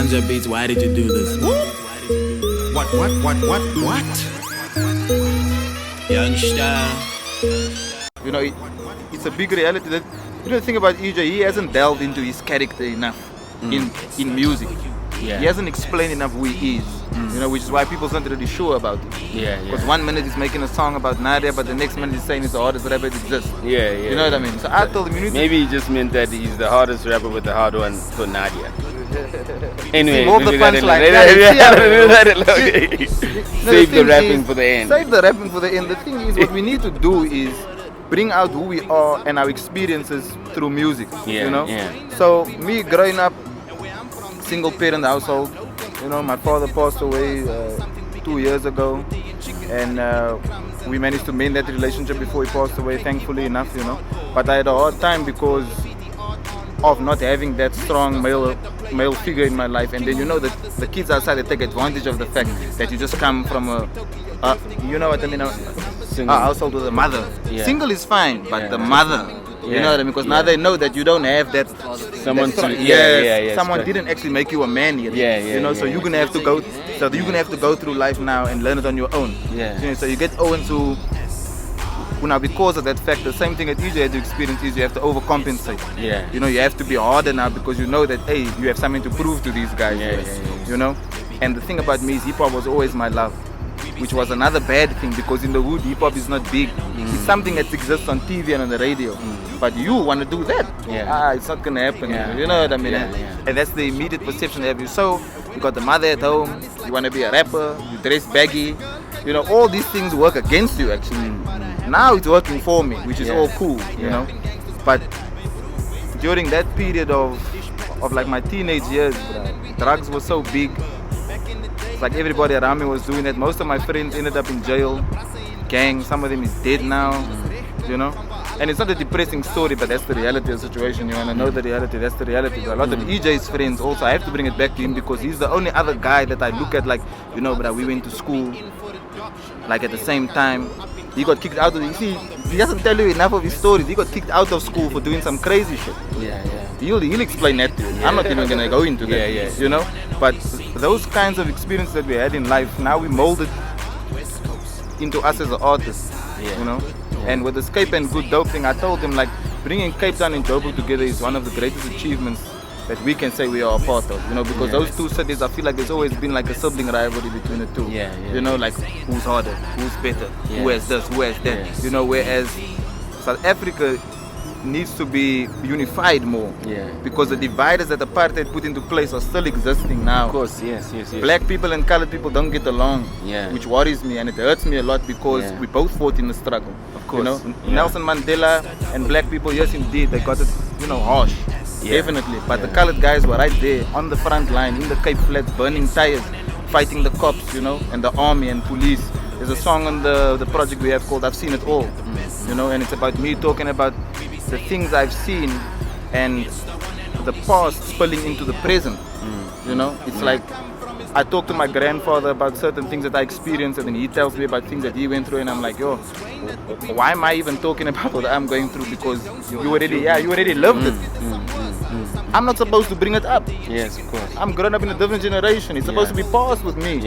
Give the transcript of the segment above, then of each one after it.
Ganja Beatz, why did you do this? What? Youngsta. You know, it's a big reality that, you know, the thing about EJ, he hasn't delved into his character enough in music. Yeah. He hasn't explained enough who he is. You know, which is why people's not really sure about it. Yeah. Because 1 minute he's making a song about Nadia, but the next minute he's saying he's the hardest rapper that exists. Yeah. You know what I mean? So I told him, you need Maybe he just meant that he's the hardest rapper with the hard one for Nadia. Anyway, Move the punchline. Save the rapping for the end. Save the rapping for the end. The thing is, what we need to do is bring out who we are and our experiences through music. Yeah, you know? yeah. So me growing up, single parent household, you know, my father passed away 2 years ago, and we managed to mend that relationship before he passed away, thankfully enough, you know. But I had a hard time because of not having that strong male figure in my life. And then, you know, the kids outside, they take advantage of the fact that you just come from a you know what I mean, a household with a mother. Yeah. Single is fine, but the mother, you know what I mean, because now they know that you don't have that Someone that to, someone didn't actually make you a man yet. You know, so you're gonna have to go. So you're gonna have to go through life now and learn it on your own. Yeah. You know, so you get Owen to. Now, because of that fact, the same thing that EJ had to experience is you have to overcompensate. Yeah. You know, you have to be harder now because you know that, hey, you have something to prove to these guys. You know? And the thing about me is hip-hop was always my love, which was another bad thing because in the hood, hip-hop is not big. It's something that exists on TV and on the radio. But you want to do that. It's not going to happen. You know what I mean? And that's the immediate perception they have you. So, you got the mother at home, you want to be a rapper, you dress baggy. You know, all these things work against you actually. Now it's working for me, which is all cool, you know. But during that period of like my teenage years, drugs were so big. It's like everybody around me was doing that. Most of my friends ended up in jail, gang. Some of them is dead now, you know. And it's not a depressing story, but that's the reality of the situation. You want to know the reality, that's the reality. But a lot of EJ's friends also, I have to bring it back to him because he's the only other guy that I look at like, you know, but we went to school, like at the same time. He got kicked out of you see, he doesn't tell you enough of his stories. He got kicked out of school for doing some crazy shit. He'll explain that to you. I'm not even gonna go into that. You know? But those kinds of experiences that we had in life, now we molded into us as an artist. You know? And with the CPT and GoodDope thing, I told him like bringing Cape Town and Joburg together is one of the greatest achievements that we can say we are a part of, you know, because those two cities, I feel like there's always been like a sibling rivalry between the two. You know, like who's harder, who's better, who has this, who has that. You know, whereas South Africa needs to be unified more. Because the dividers that apartheid put into place are still existing now. Of course, yes. Black people and colored people don't get along, which worries me and it hurts me a lot because we both fought in the struggle. Of course. You know, Nelson Mandela and black people, yes indeed, they got it, you know, harsh. Definitely, but the colored guys were right there on the front line in the Cape Flats, burning tires, fighting the cops, you know, and the army and police. There's a song on the project we have called I've Seen It All, you know, and it's about me talking about the things I've seen and the past spilling into the present, you know. It's like I talk to my grandfather about certain things that I experienced and then he tells me about things that he went through and I'm like, yo, why am I even talking about what I'm going through because you already lived it. I'm not supposed to bring it up. Yes, of course. I'm grown up in a different generation. It's supposed to be passed with me.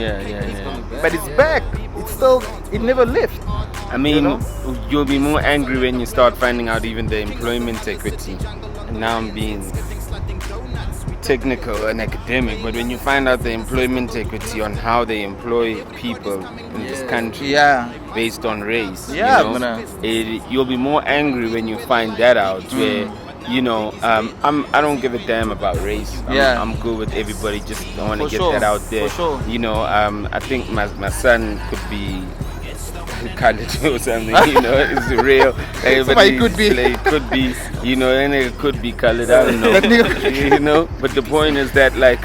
But it's back. It's still, it never left. I mean, you know? You'll be more angry when you start finding out even the employment equity. And now I'm being technical and academic, but when you find out the employment equity on how they employ people in this country based on race, you know, you'll be more angry when you find that out. Where you know, I don't give a damn about race. I'm good with everybody. Just don't want to get that out there. You know, I think my son could be colored or something. You know, it's real. Everybody could be, you know, and it could be colored. I don't know. You know, but the point is that like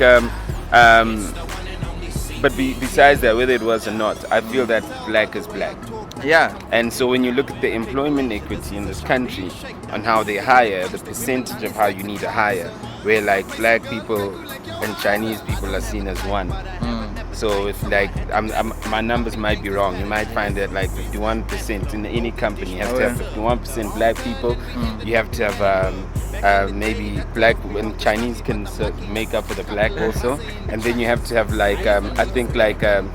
but besides that, whether it was or not, I feel that black is black. And so when you look at the employment equity in this country on how they hire, the percentage of how you need to hire, where like black people and Chinese people are seen as one. So if like my numbers might be wrong, you might find that like 51% in any company you have to have 51% black people, you have to have maybe black when Chinese can make up for the black also, and then you have to have like I think like 10,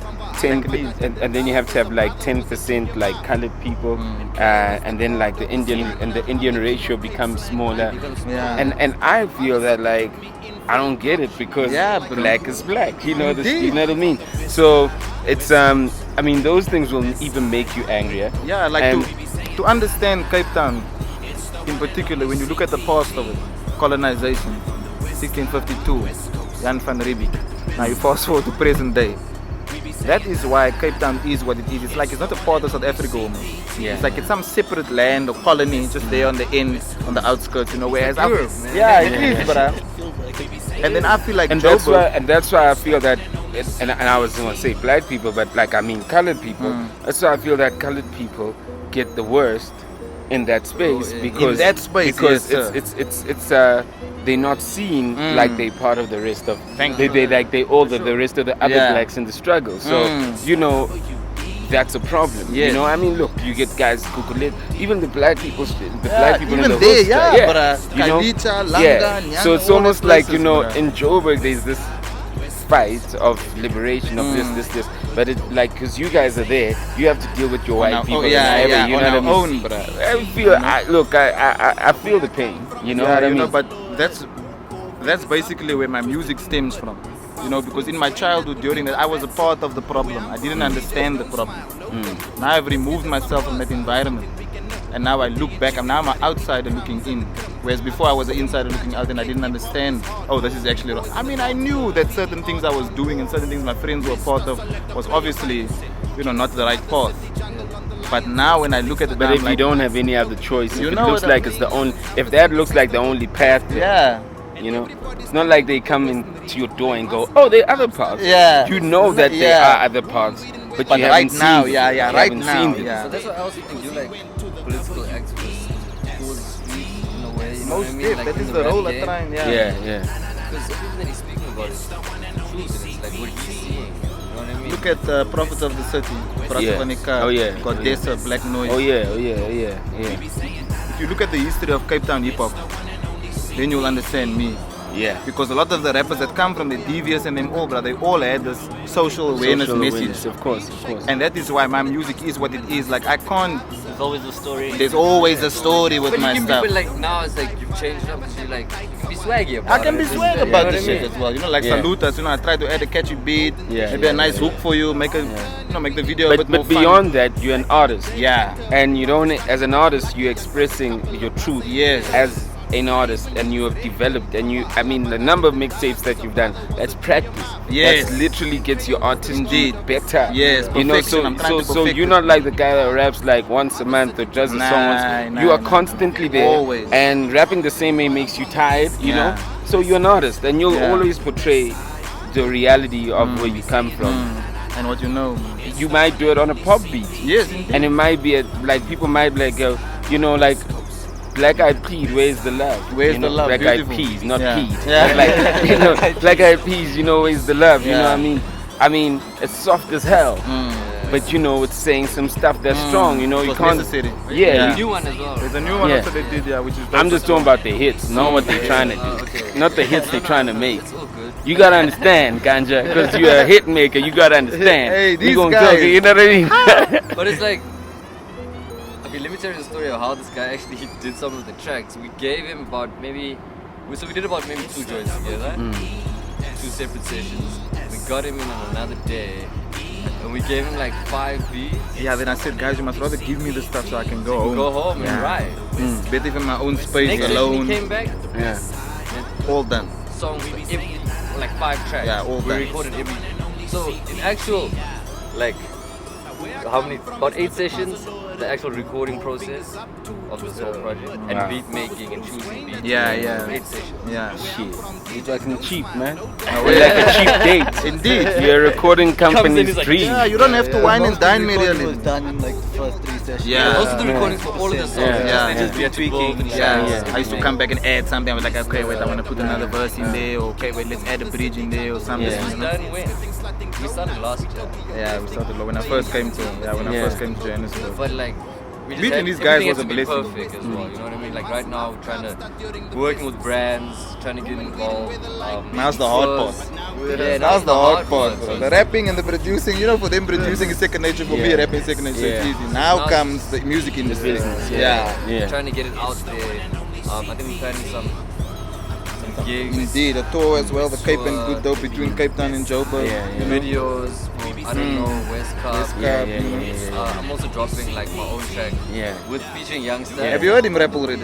and then you have to have like 10% like colored people, and then like the Indian ratio becomes smaller. And I feel that like I don't get it because black is black, you know what I mean? So it's I mean those things will even make you angrier. Yeah, like to understand Cape Town in particular, when you look at the past of it, colonization, 1652, Jan van Riebeeck. Now you fast forward to present day. That is why Cape Town is what it is. It's like it's not a part of South Africa almost. It's like it's some separate land or colony just there on the end, on the outskirts, you know. Whereas it is, but and then I feel like that's why I feel that, and I was going to say black people, but like I mean colored people. That's why I feel that colored people get the worst in that space because it's they're not seen like they're part of the rest of the rest of the other blacks in the struggle. So you know that's a problem. You know, I mean, look, you get guys kukulet, even the black people, black people in the host, you know, so it's almost like, you know, in Joburg there's this fight of liberation of this, but it like because you guys are there, you have to deal with your white people. You know what I mean? I feel, I feel the pain. You know what I mean? But that's basically where my music stems from. You know, because in my childhood, during that, I was a part of the problem. I didn't understand the problem. Now I've removed myself from that environment, and now I look back. I'm an outsider looking in, whereas before I was an insider looking out, and I didn't understand. Oh, this is actually wrong. I mean, I knew that certain things I was doing and certain things my friends were part of was obviously, you know, not the right path. But now when I look at it, but if you don't have any other choice, if it looks like it's the only, if that looks like the only path, you know, it's not like they come into your door and go, oh, there are other paths. You know that there are other paths, but you haven't seen them. So that's what I also think. You like political activists, in a way. You know what I mean? Like that is the role I'm trying. Because everything that he's speaking about is truth. It's like what he's seeing. You know what I mean? Look at Prophets of the City, Goddessa, Black Noise. If you look at the history of Cape Town hip hop, then you'll understand me. Because a lot of the rappers that come from the Devious and them all, bro, they all had this social awareness message. Of course. And that is why my music is what it is. Like I can't. There's always a story. There's always a story with my stuff. But like now it's like you've changed up. You like you can be swaggy about it. I can be swaggy about this shit as well. You know, like Salutas. You know, I try to add a catchy beat, maybe a nice hook for you, make make the video a bit more fun. But beyond that, you're an artist. And you don't. As an artist, you're expressing your truth. As an artist, and you have developed, and I mean the number of mixtapes that you've done, that's practice. That literally gets your artistry better. You know, so you're not like the guy that raps like once a month or does a song once. You are constantly there, always. And rapping the same way makes you tired, you know. So you're an artist, and you'll always portray the reality of where you come from. And what you know. You might do it on a pop beat. And it might be like people might be like, you know, like Black Eyed Peas, where's the love? Where's the love? Black Eyed Peas, not peas. Like, you know, Black Eyed Peas, you know, where's the love? You know what I mean? I mean, it's soft as hell. But you know, it's saying some stuff that's strong. You know, you can't. Necessary. There's a new one as well. There's a new one also they did, which is. I'm just talking about the hits, not what they're trying to do. Not the hits they're trying to make. It's all good. You gotta understand, Ganja, because you're a hit maker. You gotta understand. Hey, these gonna guys. Talk, you know what I mean? But it's like, okay, let me tell you the story of how this guy actually did some of the tracks. We gave him about we did about maybe 2 joints together, 2 separate sessions. We got him in on another day, and we gave him like 5 beats. Then I said, guys, you must rather give me the stuff so I can go home. Go home and write. Better in my own space Next alone. He came back. All done. Songs like 5 tracks. All we done. recorded every. So in actual, like, how many? About 8 sessions. The actual recording process of this whole project and beat making and choosing beats. 8 sessions. Shit, you're talking cheap, man. We're like a cheap date. Indeed. You're a recording company's like, dream. You don't have to wine and dine me really. Was done in like the first 3 sessions. Also the recordings for all of the songs. They just be tweaking. I used to come back and add something. I was like, okay, wait, I want to put another verse in there. Okay, wait, let's add a bridge in there or something. This was done when? We started last year. We started when I first came to Johannesburg. But like, we just Meeting had, these guys everything was had a to be blessing. perfect as well. You know what I mean? Like right now, working with brands, trying to get involved. Now's the hard part. Yeah, That's the hard part, bro. bro. The rapping and the producing, you know, for them producing is second nature. For me, rapping is second nature. It's easy. Now comes the music industry. Yeah. Trying to get it out there. I think we're planning some gigs. Indeed, a tour as well. The Cape and GoodDope between Cape Town and Joburg. Videos. I don't know, West Coast. I'm also dropping like my own track. With featuring YoungstaCPT. Have you heard him rap already?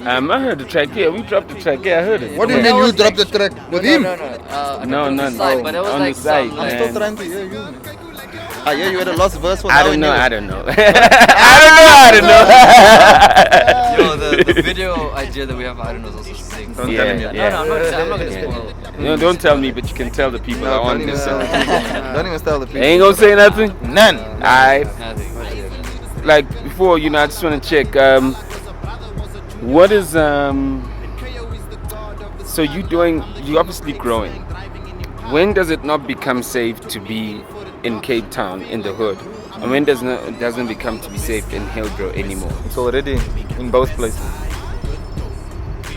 I heard the track. Yeah, we dropped the track. Yeah, I heard it. What do you mean you dropped the track with him? No. But that was On like the side, some, I'm like, still trying to hear you, man. You had a lost verse for I now. don't know. I don't know. Yo, the video idea that we have, I don't know, is also sick. Don't tell him yet. No, I'm not gonna spoil. No, don't tell me, but you can tell the people I want this. Don't even tell the people. Ain't gonna say nothing. None. Alright. Nothing. Like before, you know, I just want to check. What is So you obviously growing. When does it not become safe to be in Cape Town in the hood, and when it doesn't become to be safe in Hillbrow anymore? It's already in both places.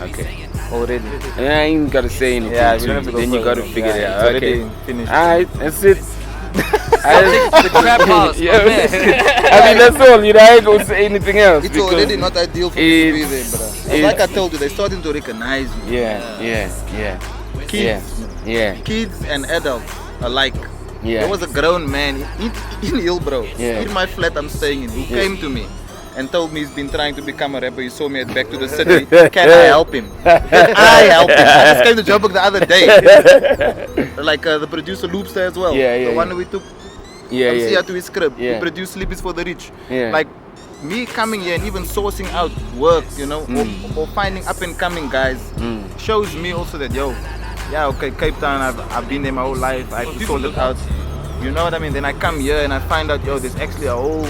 Okay. Already. And I ain't gotta say anything. Yeah, we to don't have to go then you further. gotta figure it out. It's Okay. already finished. Alright, that's it. The trap house, Yeah, my man. I mean that's all. You know, I ain't gonna say anything else. It's because already not ideal for you to be there, it's- bro. Like I told you, they're starting to recognize you. Yeah. Kids, Yeah. kids and adults alike. Yeah. There was a grown man in Hillbrow, Yeah. in my flat I'm staying in, who came to me and told me he's been trying to become a rapper. He saw me at Back to the City. Can I help him? Can I help him? I just came to Joburg the other day. Like the producer Loopster as well. The one we took Yeah. to his crib. Yeah. He produced Sleepies for the Rich. Yeah. Like me coming here and even sourcing out work, you know, or finding up and coming guys shows me also that Cape Town, I've been there my whole life, I've sorted out, you know what I mean? Then I come here and I find out there's actually a whole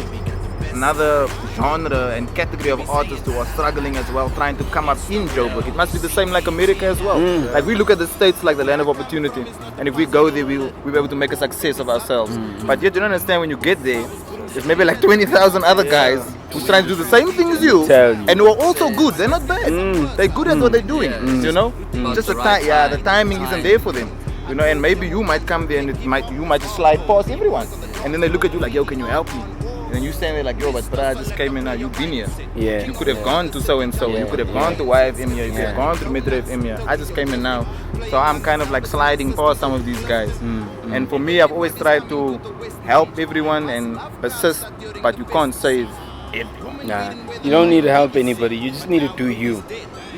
another genre and category of artists who are struggling as well, trying to come up in Joburg. It must be the same like America as well. Like we look at the States like the land of opportunity, and if we go there, we'll be able to make a success of ourselves. But yet you don't understand, when you get there, there's maybe like 20,000 other guys who's trying to do the same thing as you, and who are also good. They're not bad. They're good at what they're doing. You know, just the time. The timing isn't there for them. You know, and maybe you might come there and you might just slide past everyone, and then they look at you like, yo, can you help me? And then you stand there like, yo, but I just came in now, you've been here. Yeah. You could have gone to so and so, you could have gone to YFM here, you could have gone to Metro FM here. I just came in now. So I'm kind of like sliding past some of these guys. And for me, I've always tried to help everyone and assist, but you can't save everyone. Nah, you don't need to help anybody. You just need to do you,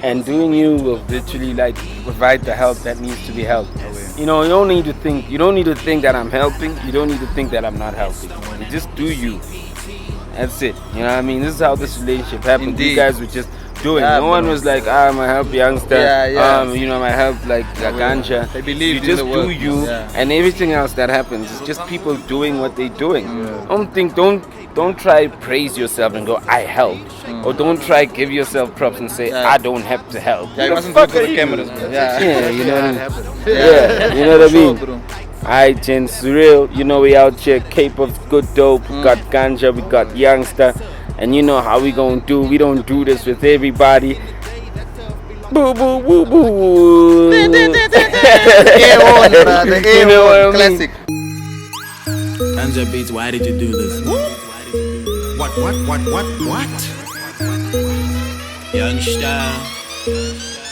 and doing you will literally like provide the help that needs to be helped. You know, you don't need to think. You don't need to think that I'm helping. You don't need to think that I'm not helping. You just do you. That's it. You know what I mean? This is how this relationship happened. Indeed. You guys were just doing. Yeah, No one was like, I'm gonna help youngster. You know, I help like Ganja. They believe You just in the work. do you, and everything else that happens is just people doing what they're doing. Don't try to praise yourself and go, I help. Or don't try to give yourself props and say, I don't have to help. Yeah, Who it the wasn't good fuck for are the you? cameras, bro. Yeah, you know what I mean? Yeah, You know what I mean? Sure, bro. Alright, gents, surreal. You know we out here, Cape of Good Dope. We got Ganja, we got Youngsta, and you know how we gonna do. We don't do this with everybody. Boo boo woo boo. A1, bro. The You know what I A1 mean? classic. Ganja Beatz, why did you do this? What? Youngsta.